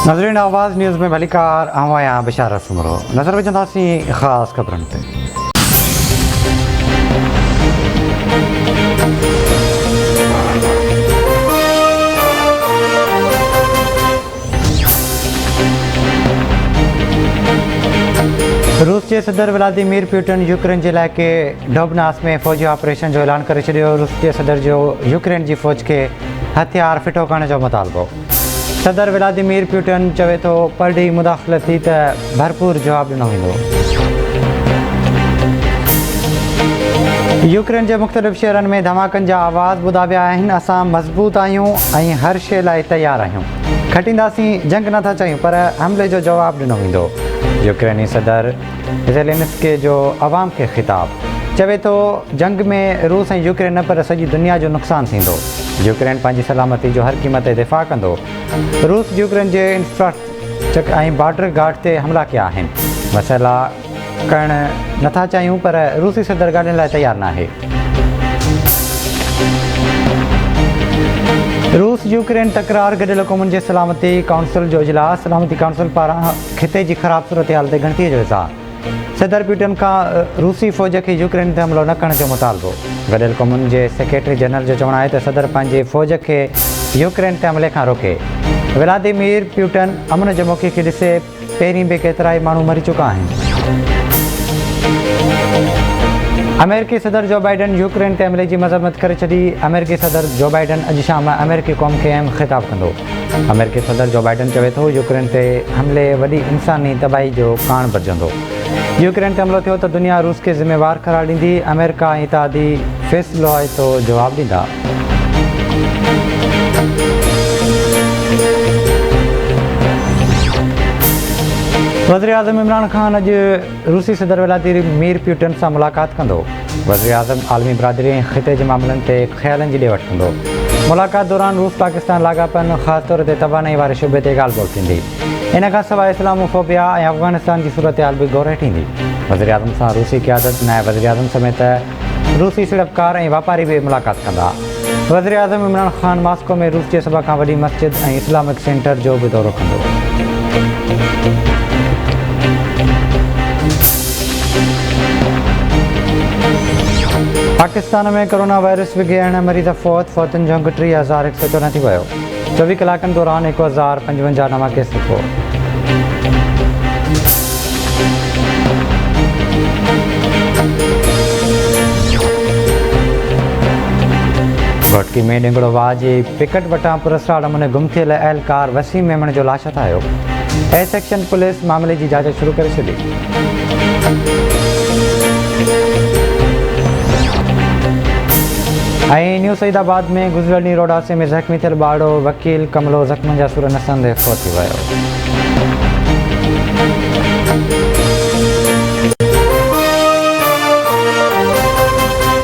नाज़रीन आवाज़ न्यूज़ में भलीकार आवाया बिशारत सुमरो नज़र विझंदासीं ख़ासि ख़बरुनि ते। रूस के सदर व्लादिमीर पुतिन यूक्रेन जे इलाइक़े डोबनास में फ़ौजी ऑपरेशन जो ऐलान करे छॾियो। रूस के सदर जो यूक्रेन जी फ़ौज के हथियार फिटो करण जो मुतालबो। सदर व्लादिमीर पुतिन चवे थो परॾी मुदाख़लत थी त भरपूर जवाबु ॾिनो वेंदो। यूक्रेन जे मुख़्तलिफ़ शहरनि में धमाकनि जा आवाज़ ॿुधा विया आहिनि। असां मज़बूत आहियूं ऐं हर शइ लाइ तयारु आहियूं। खटींदासीं, जंग नथा चाहियूं, पर हमले जो जवाबु ॾिनो वेंदो। यूक्रेनी सदर ज़ेलेंस्की जो अवाम खे ख़िताब चवे थो जंग में रूस ऐं यूक्रेन न पर सॼी दुनिया जो नुक़सानु थींदो। यूक्रेन पंहिंजी सलामती जो हर क़ीमत ते दिफ़ा कंदो। रूस यूक्रेन जे इंफ्रास्ट्रक्चर ऐं बॉर्डर गार्ड ते हमला कया आहिनि। मसइला करणु नथा चाहियूं, पर रूसी सदर ॻाल्हाइण लाइ तयारु न आहे। रूस यूक्रेन तकरार गॾियल क़ौमुनि जे सलामती काउंसिल जो इजलास। सलामती काउंसिल पारां ख़िते जी ख़राब सूरत हाल ते ॻणतीअ जो इज़हार। सदर पुतिन खां रूसी फ़ौज खे यूक्रेन ते हमिलो न करण जो मुतालबो। गॾियल क़ौमुनि जे सेक्रेटरी जनरल जो चवणु आहे त सदर पंहिंजे फ़ौज खे यूक्रेन ते हमले खां रोके। व्लादिमीर पुतिन अमन जे मौक़े खे ॾिसे पहिरीं बि केतिरा ई माण्हू मरी चुका आहिनि। अमेरिकी सदर जो बाइडन यूक्रेन ते हमले जी मज़म्मत करे छॾी। अमेरिकी सदर जो बाइडन अॼु शाम अमेरिकी क़ौम खे अहम ख़िताब कंदो। अमेरिकी सदर जो बाइडन चवे थो यूक्रेन ते हमले वॾी इंसानी तबाही जो कारण बणिजंदो। यूक्रेन ते हमलो थियो त दुनिया रूस खे ज़िम्मेवार करार ॾींदी। अमेरिका ऐं इत्तेहादी फ़ैसिलो आहे तो जवाबु ॾींदा। वज़ीर आज़म इमरान ख़ान अॼु रूसी सदर व्लादिमीर पुतिन सां मुलाक़ात कंदो। वज़ीर आज़म आलमी बिरादरी ऐं ख़िते जे मामलनि ते ख़्यालनि जी ॾे वठि कंदो। मुलाक़ात दौरान रूस पाकिस्तान लाॻापनि ख़ासि तौर ते तवानाई वारे शुबे ते ॻाल्हि ॿोल थींदी। इन खां सवाइ इस्लामोफोबिया ऐं अफ़गानिस्तान जी सूरत हाल बि गौर हेठि ईंदी। वज़ीर आज़म सां रूसी क़यादत, नायब वज़ीर आज़म समेत रूसी सीड़पकार ऐं वापारी बि मुलाक़ात कंदा। वज़ीर आज़म इमरान ख़ान मॉस्को में रूस जे सभ खां वॾी मस्जिद ऐं इस्लामिक सेंटर जो बि दौरो कंदो। पाकिस्तान में कोरोना वायरस विघेरण मरीज़ फ़ौतनि जो अंग 30,114 थी वियो। 24 कलाकनि दौरान 1,055 नवां केस रिपोर्ट। घोटकी में ॾिंगड़ो वाह जी पिकट वटां पुरस्कार नमूने गुम थियल अहलकार वसीम मेमण जो लाश हथायो। ए सेक्शन पुलिस मामले जी जांच शुरू करे छॾी। ऐं न्यू सईदाबाद में गुज़िरियल ॾींहुं रोड हादसे में ज़ख़्मी थियल ॿारड़ो वकील कमलो ज़ख़्मनि जा सुर नसंदे फ़ौत थी वियो।